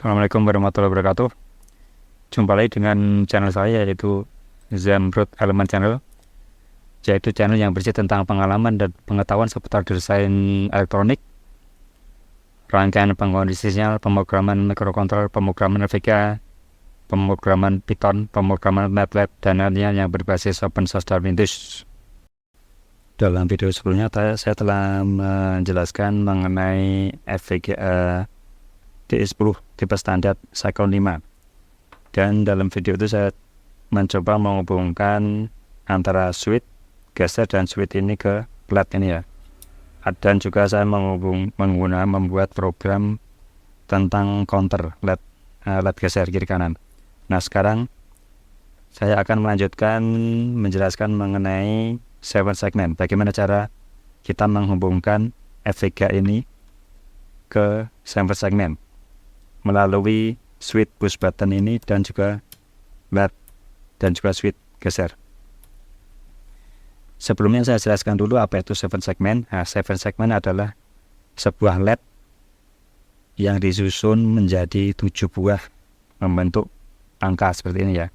Assalamualaikum warahmatullahi wabarakatuh. Jumpa lagi dengan channel saya, yaitu Zamrud Elemen Channel, yaitu channel yang berisi tentang pengalaman dan pengetahuan seputar desain elektronik, rangkaian penggunaan sinyal, pemrograman microcontroller, pemrograman VGA, pemrograman Python, pemrograman MATLAB, dan lainnya yang berbasis open source dan Windows. Dalam video sebelumnya saya telah menjelaskan mengenai FPGA DE10 tipe standar Cyclone 5, dan dalam video itu saya mencoba menghubungkan antara switch geser dan switch ini ke LED ini ya, dan juga saya membuat program tentang counter LED geser kiri kanan. Nah, sekarang saya akan melanjutkan menjelaskan mengenai 7 segmen, bagaimana cara kita menghubungkan FPGA ini ke 7 segmen melalui switch push button ini dan juga LED dan juga switch geser. Sebelumnya saya jelaskan dulu apa itu 7 segmen. Nah, 7 segmen adalah sebuah LED yang disusun menjadi 7 buah membentuk angka seperti ini ya.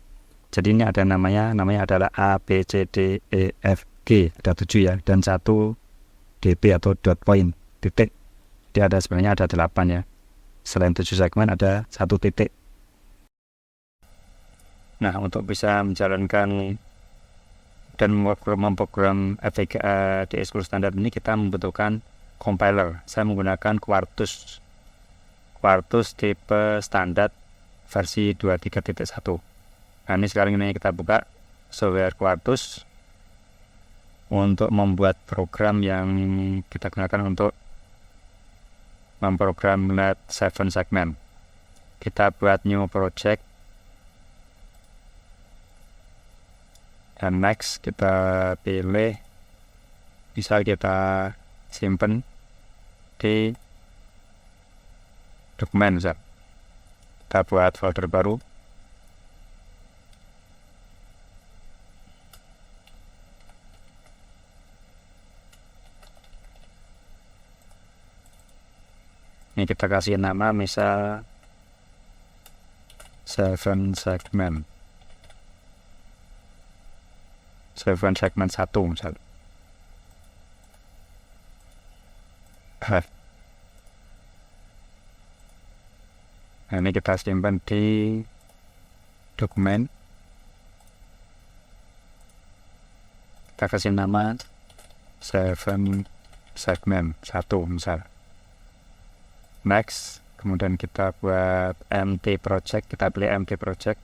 Jadi ini ada namanya adalah A, B, C, D, E, F, G, ada 7 ya, dan 1 DP atau dot point, titik. Jadi sebenarnya ada 8 ya. Selain 7 segmen ada 1 titik. Nah, untuk bisa menjalankan dan memprogram FPGA DE10 standar ini, kita membutuhkan compiler. Saya menggunakan Quartus tipe standar versi 23.1. Nah, ini sekarang ini kita buka software Quartus untuk membuat program yang kita gunakan untuk memprogram LED 7 segmen. Kita buat new project, dan next kita pilih, bisa kita simpan di dokumen. Kita buat folder baru. Ini kita kasih nama misal 7 segmen 1 misal. Nah, ini kita simpan di dokumen. Kita kasih nama 7 segmen 1 misal. Next, kemudian kita buat empty project, kita pilih empty project,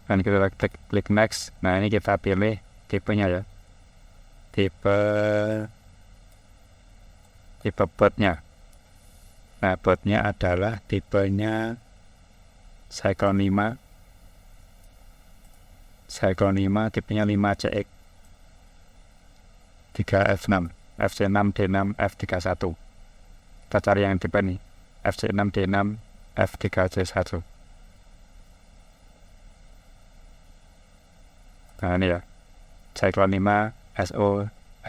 dan kita klik next. Nah, ini kita pilih tipenya ya, tipe boardnya. Nah, boardnya adalah tipenya Cyclone 5, tipenya 5CX 3F6 FC6 D6 F31. Kita cari yang tipe ini, FC6 D6 F3C1. Nah, ini ya, Cyclone 5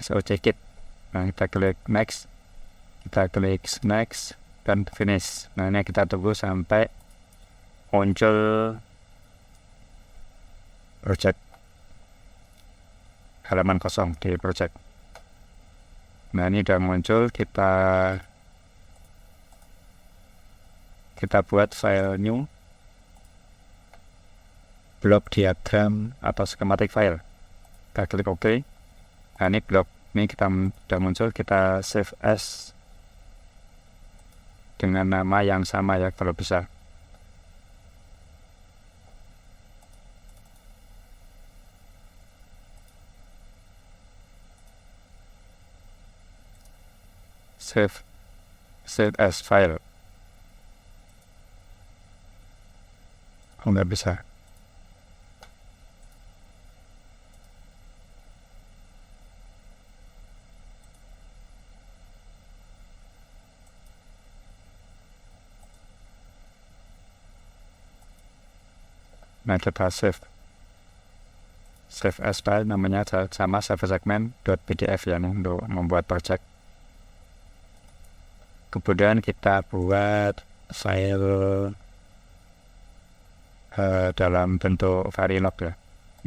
SO Kit. Nah, kita klik next, dan finish. Nah, ini kita tunggu sampai muncul project, halaman kosong di project. Nah, ini udah muncul. Kita buat file new, block diagram atau schematic file. Kita klik OK. Nah, ini blok ini kita udah muncul. Kita save as dengan nama yang sama ya kalau bisa. Save as file. Nggak bisa. Nah, kita save as file, namanya sama 7 segmen.pdf ya, untuk membuat project. Kemudian kita buat file dalam bentuk Verilog ya,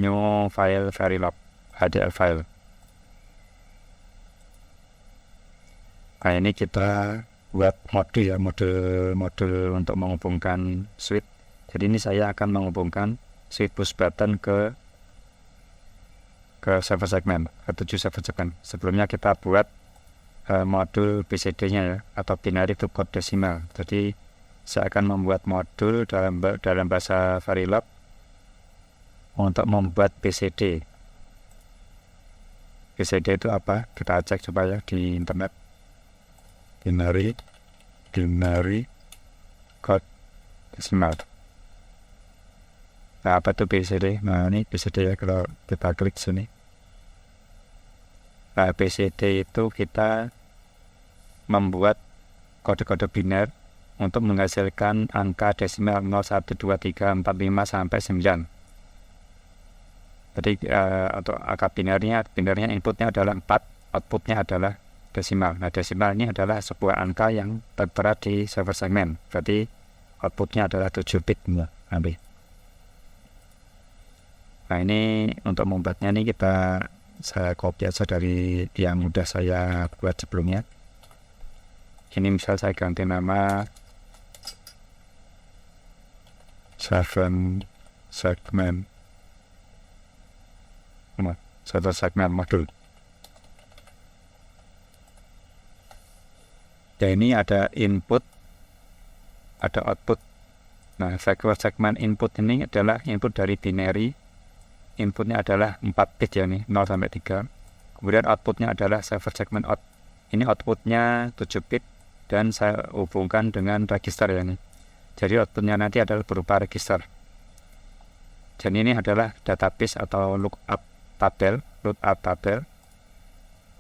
new file Verilog, HTML file. Nah ini kita buat mode ya, modul untuk menghubungkan switch. Jadi ini saya akan menghubungkan switch push button ke server segmen, ke 7 server segmen. Sebelumnya kita buat modul BCD-nya ya, atau binary to code decimal. Jadi saya akan membuat modul dalam bahasa Verilog untuk membuat BCD. BCD itu apa? Kita cek coba ya di internet. Binary code decimal. Nah, apa itu BCD? Nah, ini BCD ya, kalau kita klik sini. Nah, BCD itu kita membuat kode-kode biner untuk menghasilkan angka desimal 0, 1, 2, 3, 4, 5 sampai 9. Jadi untuk angka binernya inputnya adalah 4, outputnya adalah desimal. Nah, desimal ini adalah sebuah angka yang tertera di server segmen. Berarti outputnya adalah 7 bit. Nanti. Nah, ini untuk membuatnya ini saya copy aja dari yang udah saya buat sebelumnya. Ini misal saya ganti nama server segmen modul. Dan ini ada input, ada output. Nah, server segmen input ini adalah input dari binary. Inputnya adalah 4 bit ya, nih 0 sampai 3. Kemudian outputnya adalah server segmen out. Ini outputnya 7 bit dan saya hubungkan dengan register ya nih. Jadi outputnya nanti adalah berupa register. Dan ini adalah database atau lookup tabel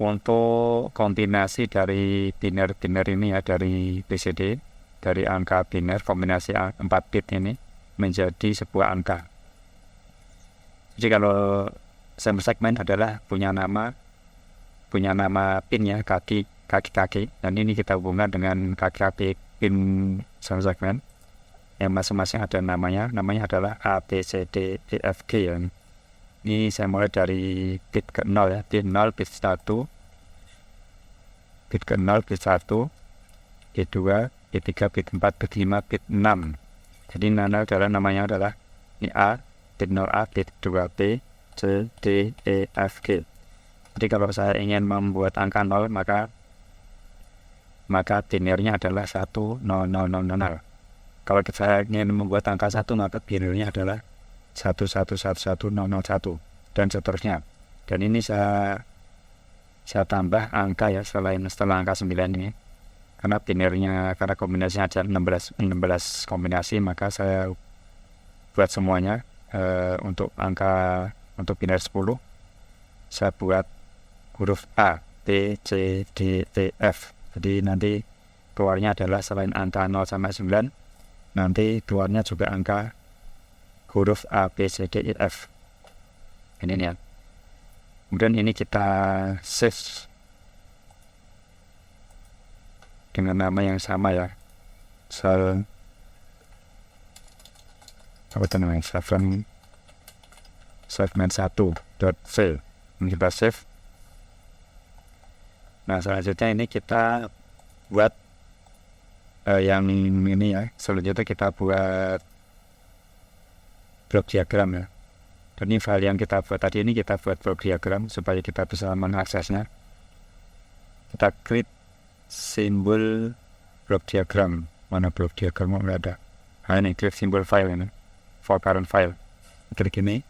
untuk kombinasi dari biner ini ya, dari BCD, dari angka biner kombinasi 4 bit ini menjadi sebuah angka. Jadi kalau server segmen adalah punya nama pin ya, kaki, dan ini kita hubungkan dengan kaki pin server segmen yang masing-masing ada namanya adalah A, B, C, D, E, F, G ya. Ini saya mulai dari bit ke 0 ya, bit 0, bit 1, bit ke 0, bit 1, bit 2, bit 3, bit 4, bit 5, bit 6. Jadi namanya adalah ini A, bit 0A, bit 2B, C, D, E, F, G. Jadi kalau saya ingin membuat angka 0 maka binernya adalah 1, 0, 0, 0, 0. Kalau saya ingin membuat angka 1 maka binernya adalah 1, 1, 1, 1, 0, 0, 1 dan seterusnya. Dan ini saya tambah angka ya setelah angka 9 ini. Karena binernya, karena kombinasinya ada 16 kombinasi, maka saya buat semuanya. Untuk biner 10 saya buat huruf A, B, C, D, E, F. Jadi nanti keluarnya adalah selain angka 0 sampai 9 nanti keluarnya juga angka huruf A, B, C, D, E, F. Ini ya. Kemudian ini kita save dengan nama yang sama ya. Segmen 1.fail. Ini kita save. Nah, selanjutnya ini kita buat yang ini ya. Selanjutnya kita buat blok diagram ya. Dan ini file yang kita buat tadi ini kita buat blok diagram supaya kita bisa mengaksesnya. Kita klik simbol blok diagram. Mana blok diagram? Nggak ada. Nah, ini klik simbol file ini. For current file. Klik ini.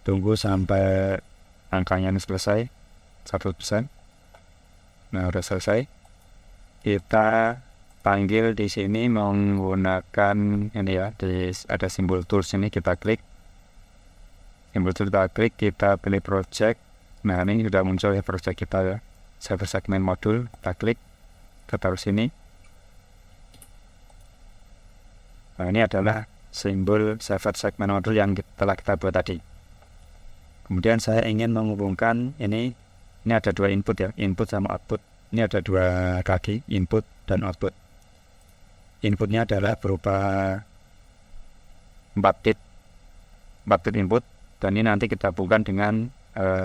Tunggu sampai angkanya ini selesai 100%. Nah, udah selesai. Kita panggil di sini menggunakan ini ya, ada simbol tools ini, kita klik. Simbol tools kita klik, kita pilih project. Nah, ini sudah muncul ya project kita ya. Server segmen modul, kita klik. Kita taruh sini. Nah, ini adalah simbol server segmen modul yang telah kita buat tadi. Kemudian saya ingin menghubungkan ini ada 2 input ya, input sama output. Ini ada dua kaki, input dan output. Inputnya adalah berupa 4 bit input, dan ini nanti kita hubungkan dengan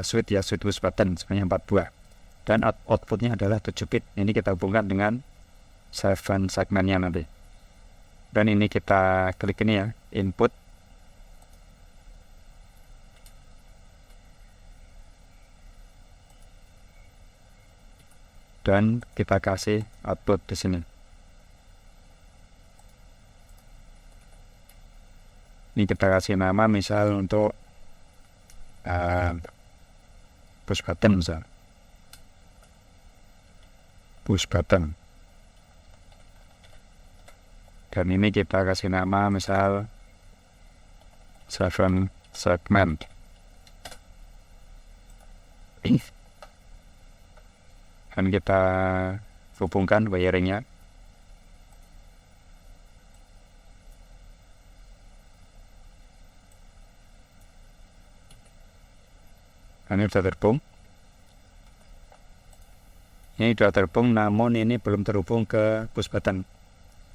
switch push button sebanyak 4 buah. Dan outputnya adalah 7 bit. Ini kita hubungkan dengan 7 segmennya nanti. Dan ini kita klik ini ya, input. Dan kita kasih output di sini. Ini kita kasih nama misal untuk push button misal. Push button. Dan ini kita kasih nama misal 7 segment. Dan kita hubungkan wiringnya. Ini sudah terhubung. Ini sudah terhubung, namun ini belum terhubung ke push button.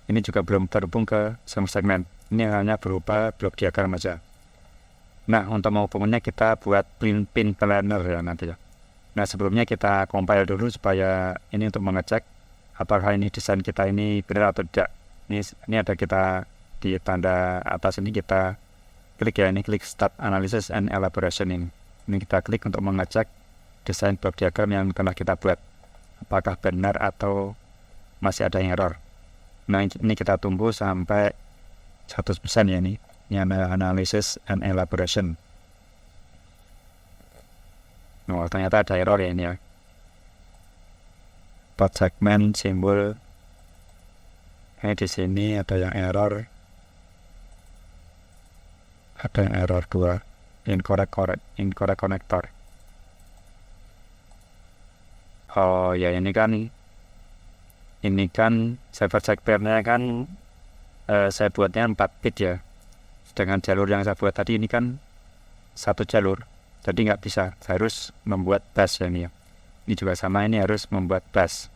Ini juga belum terhubung ke semua segmen. Ini hanya berupa blok diagram saja. Nah, untuk menghubungkannya kita buat pin planner ya nanti ya. Nah, sebelumnya kita compile dulu supaya ini untuk mengecek apakah ini desain kita ini benar atau tidak. Ini ada kita di tanda atas ini kita klik ya, ini klik Start Analysis and Elaboration ini. Ini kita klik untuk mengecek desain blok diagram yang telah kita buat. Apakah benar atau masih ada yang error. Nah, ini kita tunggu sampai 100% ya ini. Ini Analysis and Elaboration. Nah, ternyata ada error ya ini ya. Part segment simbol. Ini di sini ada yang error. Ada yang error 2. Incorrect connector. Oh ya, ini kan server segmentnya kan saya buatnya 4 bit ya. Dengan jalur yang saya buat tadi ini kan 1 jalur, jadi nggak bisa. Saya harus membuat bus ya ini ya. Ini juga sama, ini harus membuat bus.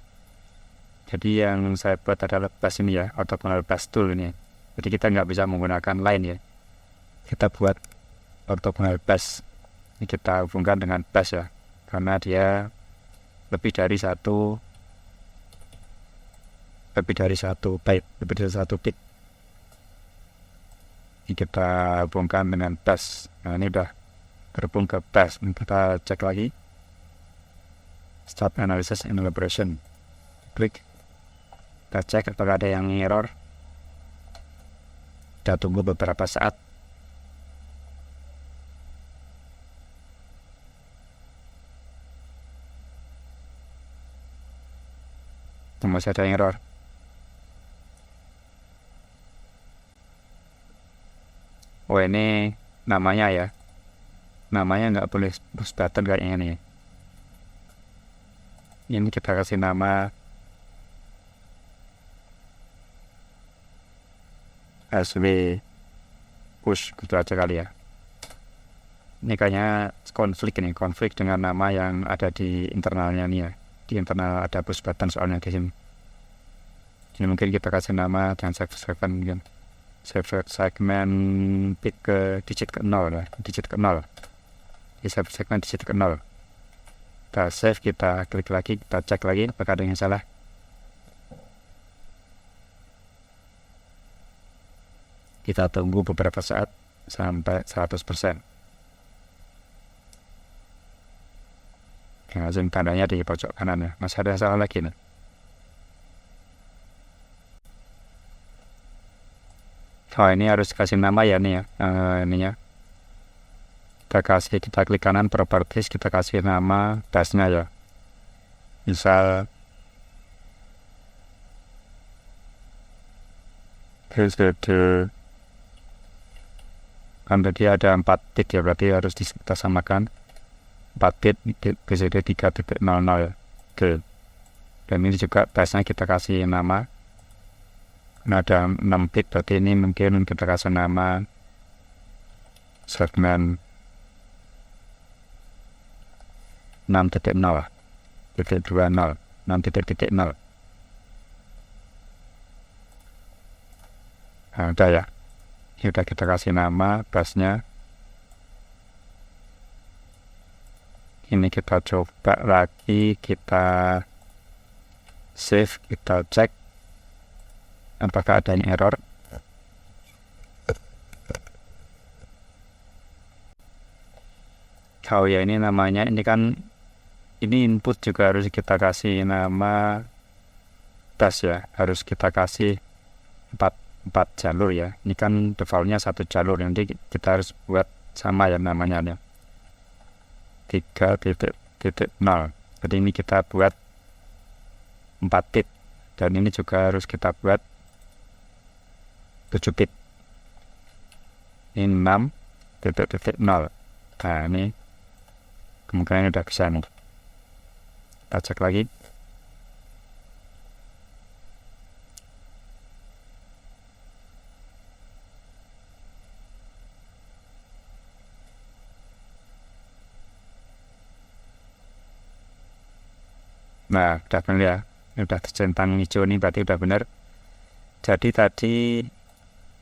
Jadi yang saya buat adalah bus ini ya, orthogonal bus tool ini. Jadi kita nggak bisa menggunakan line ya. Kita buat orthogonal bus. Ini kita hubungkan dengan bus ya, karena dia lebih dari satu bit. Ini kita hubungkan dengan bus. Nah, ini udah terhubung ke bus. Ini kita cek lagi. Start Analysis and Elaboration. Klik. Kita cek apakah ada yang error. Kita tunggu beberapa saat. Masih ada yang error. Oh, ini namanya ya. Namanya nggak boleh push button kayaknya nih. Ini kita kasih nama SW push gitu aja kali ya. Ini kayaknya konflik dengan nama yang ada di internalnya nih ya. Di internal ada push button soalnya di sini. Jadi mungkin kita kasih nama dengan segmen mungkin. Segmen bit ke digit ke 0 lah, digit ke 0. Di segmen digit ke 0. Kita save, kita klik lagi, kita cek lagi apakah ada yang salah. Kita tunggu beberapa saat sampai 100%. Langsung tandanya di pojok kanan ya. Masih ada salah lagi nih. Oh, ini harus kasih nama ya nih ya. Ininya. Kita klik kanan properties, kita kasih nama busnya ya. Misal kan tadi ada 4 bit ya, berarti harus kita samakan 4 bit BCD 3.00 ya. Oke. Dan ini juga busnya kita kasih nama. Nah, ada 6 bit, berarti ini mungkin kita kasih nama segmen 6.0 titik 20. 6.0. Nah, udah ya. Ini udah kita kasih nama busnya. Ini kita coba lagi, kita save, kita cek apakah ada error. Oh ya, ini namanya, ini kan, ini input juga harus kita kasih nama bus ya, harus kita kasih 4 jalur ya. Ini kan defaultnya 1 jalur, nanti kita harus buat sama ya namanya ya, 3.0. Jadi ini kita buat 4 bit, dan ini juga harus kita buat 7 bit. Ini 6.0. Nah, ini kemungkinan udah bisa nih. Kita cek lagi. Nah, udah benar ya. Ini udah tercentang hijau, ini berarti udah benar. Jadi tadi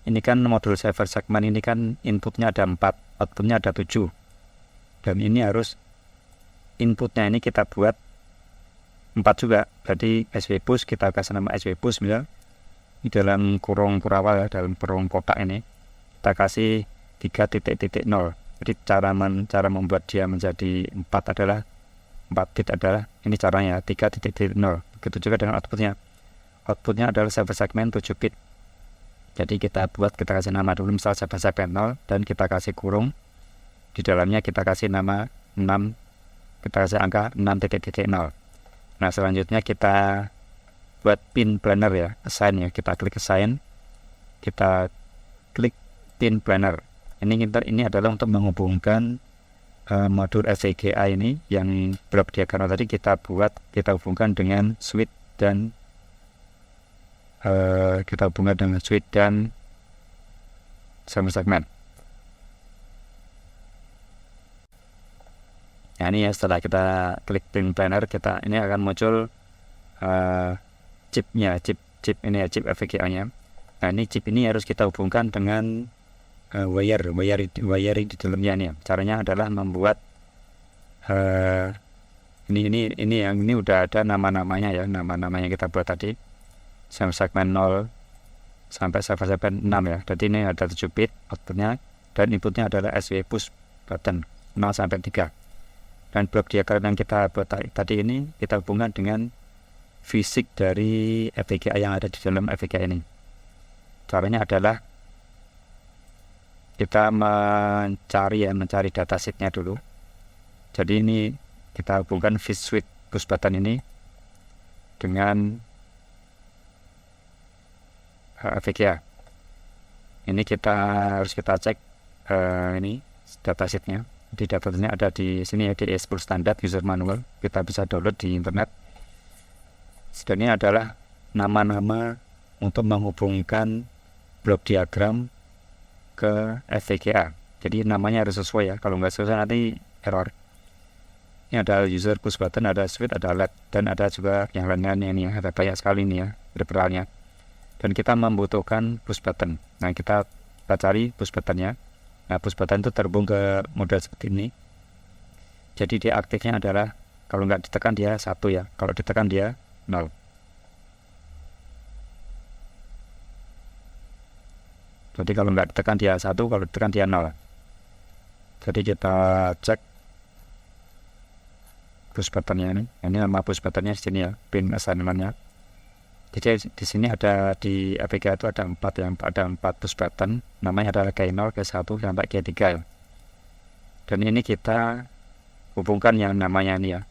ini kan modul server segmen ini kan inputnya ada 4, outputnya ada 7. Dan ini harus inputnya ini kita buat 4 juga. Berarti SW-push, kita kasih nama SW-push misal. Di dalam kurung kurawal ya, dalam kurung kotak ini kita kasih 3.0. Jadi cara membuat dia menjadi 4 adalah 4 bit adalah ini caranya 3.0. Begitu juga dengan outputnya. Outputnya adalah server segmen 7 bit. Jadi kita kasih nama dulu misal server segmen 0, dan kita kasih kurung. Di dalamnya kita kasih nama 6, kita kasih angka 6.0. Nah, selanjutnya kita buat pin planner ya, assign ya. Kita klik assign, kita klik pin planner. Ini adalah untuk menghubungkan modul FPGA ini yang blok diagram tadi kita hubungkan dengan switch dan server segmen. Nah, ini ya, setelah kita klik pin planner, ini akan muncul chipnya, chip ini ya, chip FPGA-nya. Nah, ini chip ini harus kita hubungkan dengan wire di dalamnya nih. Caranya adalah membuat ini udah ada nama-namanya ya, nama-namanya kita buat tadi. Server segmen 0 sampai server segmen 6 ya. Jadi ini ada 7 bit outputnya, dan inputnya adalah SW push button 0 sampai 3. Dan blok diagram yang kita buat tadi ini kita hubungkan dengan fisik dari FPGA yang ada di dalam FPGA ini. Caranya adalah kita mencari datasheetnya dulu. Jadi ini kita hubungkan switch push button ini dengan FPGA. Ini harus kita cek ini datasheetnya. Di datasheetnya ada di sini ya, di export standar user manual. Kita bisa download di internet. Dan ini adalah nama-nama untuk menghubungkan blok diagram ke FPGA. Jadi namanya harus sesuai ya. Kalau nggak sesuai nanti error. Ini ada user push button, ada switch, ada LED, dan ada juga yang lainnya ini ya. Ada banyak sekali ini ya beberapanya. Dan kita membutuhkan push button. Nah, kita cari push buttonnya. Nah, push button itu terhubung ke model seperti ini. Jadi dia aktifnya adalah kalau nggak ditekan dia 1 ya. Kalau ditekan dia 0. Jadi kalau nggak ditekan dia 1, kalau ditekan dia 0. Jadi kita cek push buttonnya ini. Ini nama push buttonnya di sini ya, pin assignment-nya. Jadi di sini ada di APK itu ada 4 ya, ada 4 push button. Namanya adalah K0, K1 sampai K3 ya. Dan ini kita hubungkan yang namanya ini ya.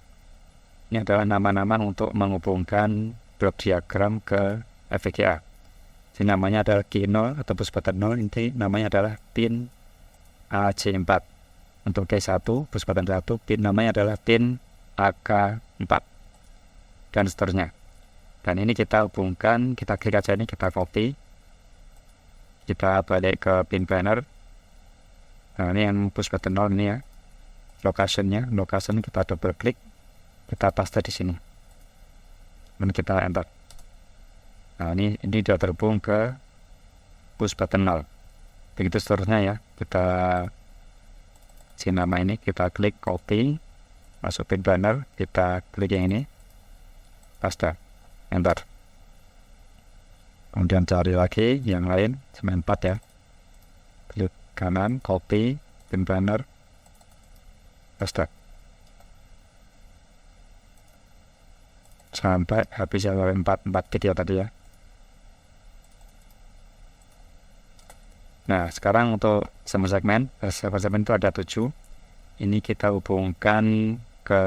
Ini adalah nama-nama untuk menghubungkan blok diagram ke FPGA. Jadi namanya adalah K0 atau push button 0. Ini namanya adalah pin AC4. Untuk K1 push button 1, pin namanya adalah pin AK4 dan seterusnya. Dan ini kita hubungkan, kita klik aja ini, kita copy, kita balik ke pin planner. Nah, ini yang push button 0 ini ya, location kita double klik, kita paste di sini. dan kita enter. Nah ini sudah terhubung ke push button 0. Begitu seterusnya ya, kita si nama ini, kita klik copy, masukin banner, kita klik yang ini, paste, enter. Kemudian cari lagi yang lain, cuma 4 ya, klik kanan, copy, pin banner, paste, sampai habis ya 4 bit ya tadi ya. Nah sekarang untuk server segment itu ada 7. Ini kita hubungkan ke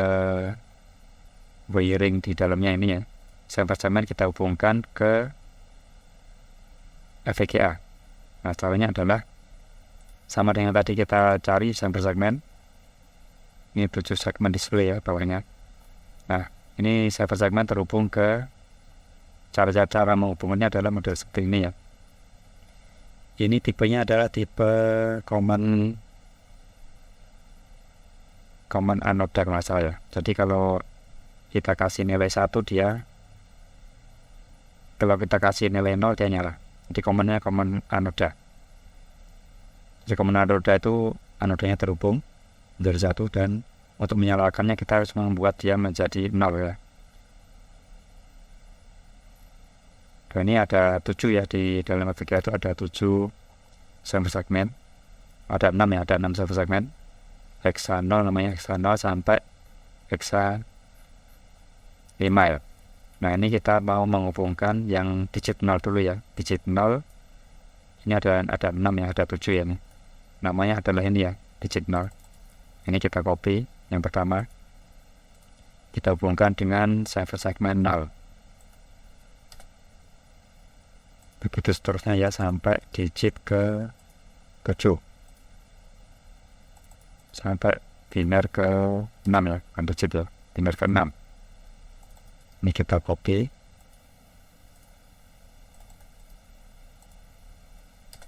wiring di dalamnya ini ya. Server segment kita hubungkan ke FVGA. Nah caranya adalah sama dengan tadi kita cari server segment. Ini 7 segmen display ya bawahnya. Nah ini server segment terhubung ke cara menghubungkannya adalah model seperti ini ya. Ini tipenya adalah tipe common anoda kalau nggak salah ya. Jadi kalau kita kasih nilai 1 dia, kalau kita kasih nilai 0 dia nyala. Jadi commonnya common anoda. Jadi common anoda itu anodanya terhubung dari 1, dan untuk menyalakannya kita harus membuat dia menjadi 0 ya. Dan ini ada 7 ya, di dalam FVGA itu ada 7 server segment. Ada 6 ya, ada 6 server segment. Hexa 0 namanya, hexa 0 sampai hexa 5 ya. Nah ini kita mau menghubungkan yang digit 0 dulu ya. Digit 0 ini ada 6 ya, ada 7 ya nih. Namanya adalah ini ya, digit 0. Ini kita copy yang pertama, kita hubungkan dengan server segment 0. Begitu seterusnya ya sampai digit ke 7, sampai biner ke 6 ya, kan digit ya, biner ke 6. Ini kita copy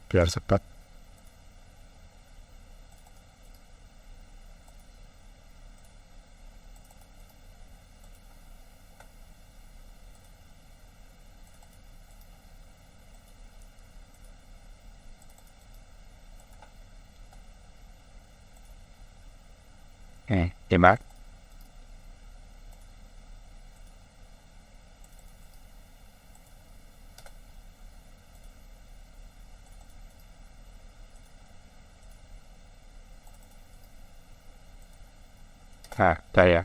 biar cepat. Tembak. Nah, udah ya.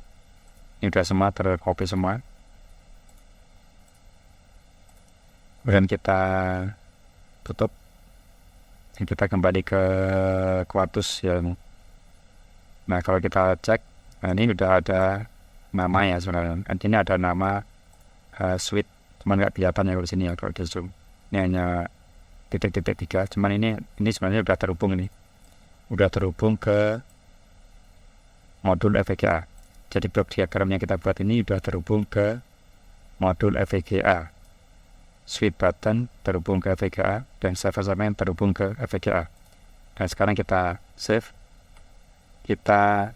Ini udah semua tercopy semua. Kemudian kita tutup. Dan kita kembali ke Quartus ya. Nah kalau kita cek, nah ini udah ada nama ya sebenarnya. Ini ada nama suite, cuman nggak kelihatan ya kalau sini ya kalau di zoom. Ini hanya titik-titik 3. Cuman ini sebenarnya udah terhubung ini. Udah terhubung ke modul FVGA. Jadi blok diagram yang kita buat ini udah terhubung ke modul FVGA. Switch button terhubung ke FVGA dan server segment terhubung ke FVGA. Dan sekarang kita save. Kita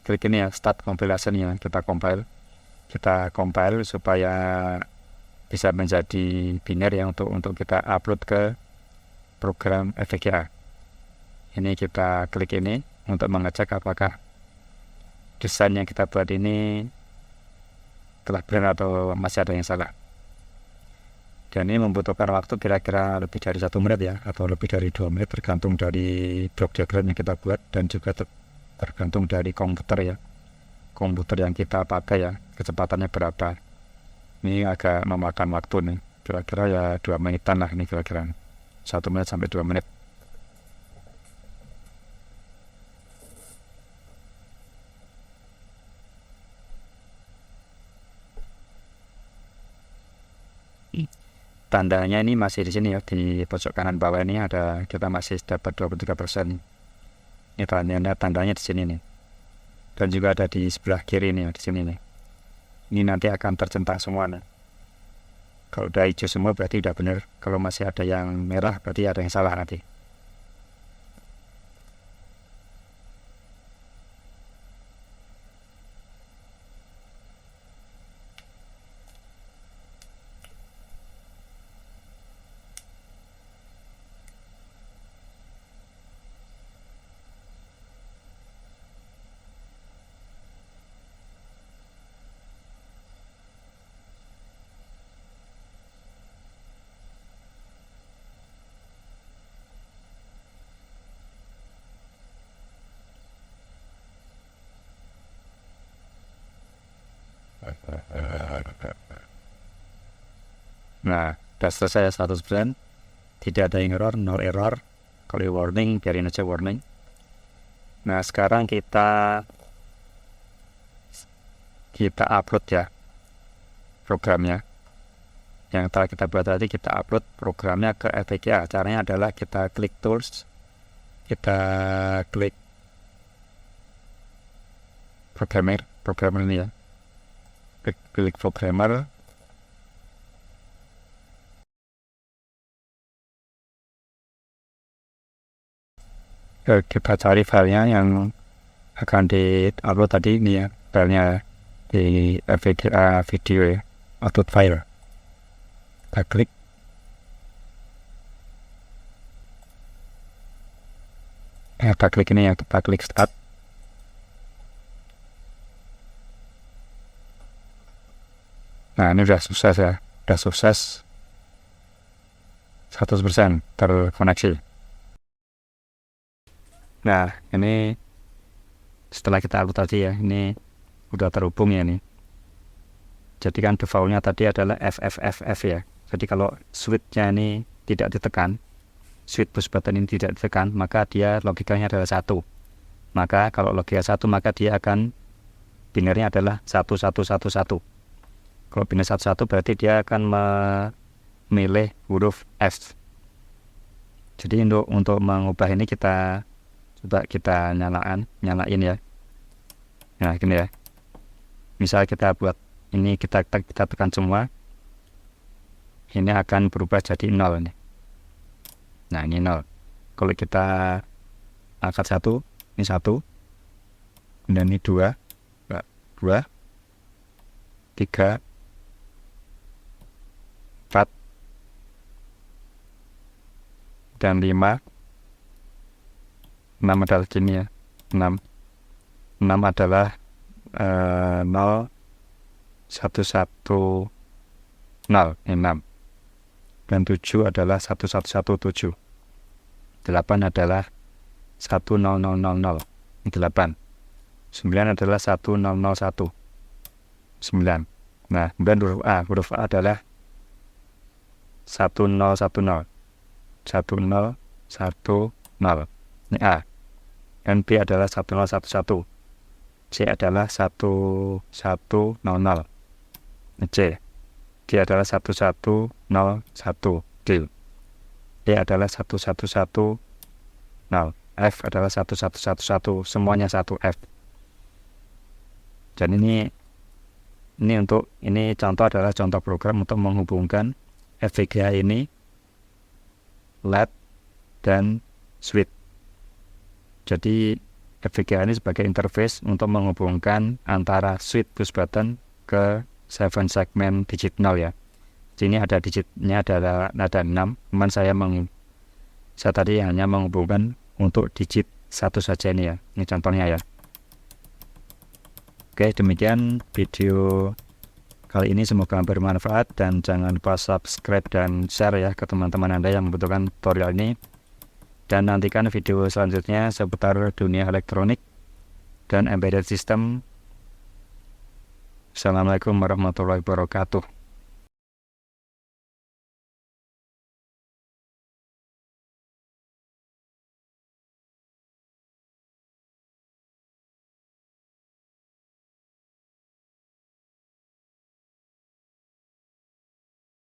klik ini ya, start compilation ya, kita compile supaya bisa menjadi biner ya untuk kita upload ke program FVGA. Ini kita klik ini untuk mengecek apakah desain yang kita buat ini telah benar atau masih ada yang salah. Dan ini membutuhkan waktu kira-kira lebih dari 1 menit ya, atau lebih dari 2 menit tergantung dari blok diagram yang kita buat, dan juga tergantung dari komputer ya, komputer yang kita pakai ya, kecepatannya berapa. Ini agak memakan waktu nih, kira-kira ya 2 menitan lah ini, kira-kira 1 menit sampai 2 menit. Tandanya ini masih di sini ya, di pojok kanan bawah ini ada, kita masih dapat 23%. Ini tandanya di sini nih. Dan juga ada di sebelah kiri nih, di sini nih. Ini nanti akan tercentang semua nih. Kalau udah hijau semua berarti udah benar. Kalau masih ada yang merah berarti ada yang salah nanti. Nah, sudah selesai 100%, tidak ada error, no error. Kalau warning, biarin aja warning. Nah, sekarang kita upload ya programnya yang telah kita buat tadi. Kita upload programnya ke FPGA. Caranya adalah kita klik tools, kita klik programmer ini ya, klik programmer, kita cari filenya yang akan di upload tadi ini ya, filenya di FPGA video ya, upload file. Kita klik, kita klik ini ya, kita klik start. Nah, ini sudah sukses ya, sudah sukses 100% terkoneksi. Nah, ini setelah kita upload tadi ya, ini udah terhubung ya ini. Jadi kan defaultnya tadi adalah FFFF ya. Jadi kalau switch-nya ini tidak ditekan, switch push button ini tidak ditekan, maka dia logikanya adalah 1. Maka kalau logika 1, maka dia akan binernya adalah 1111. Kalau biner 11 berarti dia akan memilih huruf F. Jadi untuk mengubah ini kita coba kita nyalain ya. Nah, gini ya. Misal kita buat ini, kita tekan semua. Ini akan berubah jadi 0 nih. Nah, ini 0. Kalau kita angkat 1, ini 1. Dan ini 2, 3, 4, dan 5. 6 adalah gini ya, 6 adalah 0, 1, 1, 0, 6. Dan 7 adalah 1, 1, 1, 7. 8 adalah 1, 0, 0, 0, 0. Ini 8. 9 adalah 1, 0, 0, 1. 9. Nah, kemudian huruf A adalah 1, 0, 1, 0. 1, 0, 1, 0. Ini A. Dan B adalah 1, 0, 1, 1. C adalah 1, 1, 0, 0. C. D adalah 1, 1, 0, 1. D. E adalah 1, 1, 1, 0. F adalah 1, 1, 1, 1. Semuanya 1 F. Dan ini contoh adalah contoh program untuk menghubungkan FPGA ini, LED, dan switch. Jadi FPGA ini sebagai interface untuk menghubungkan antara switch push button ke 7 segmen digit 0 ya. Sini ada digitnya ada 6. Cuman saya tadi hanya menghubungkan untuk digit 1 saja ini ya. Ini contohnya ya. Oke, demikian video kali ini, semoga bermanfaat dan jangan lupa subscribe dan share ya ke teman-teman Anda yang membutuhkan tutorial ini. Dan nantikan video selanjutnya seputar dunia elektronik dan embedded system. Assalamualaikum warahmatullahi wabarakatuh.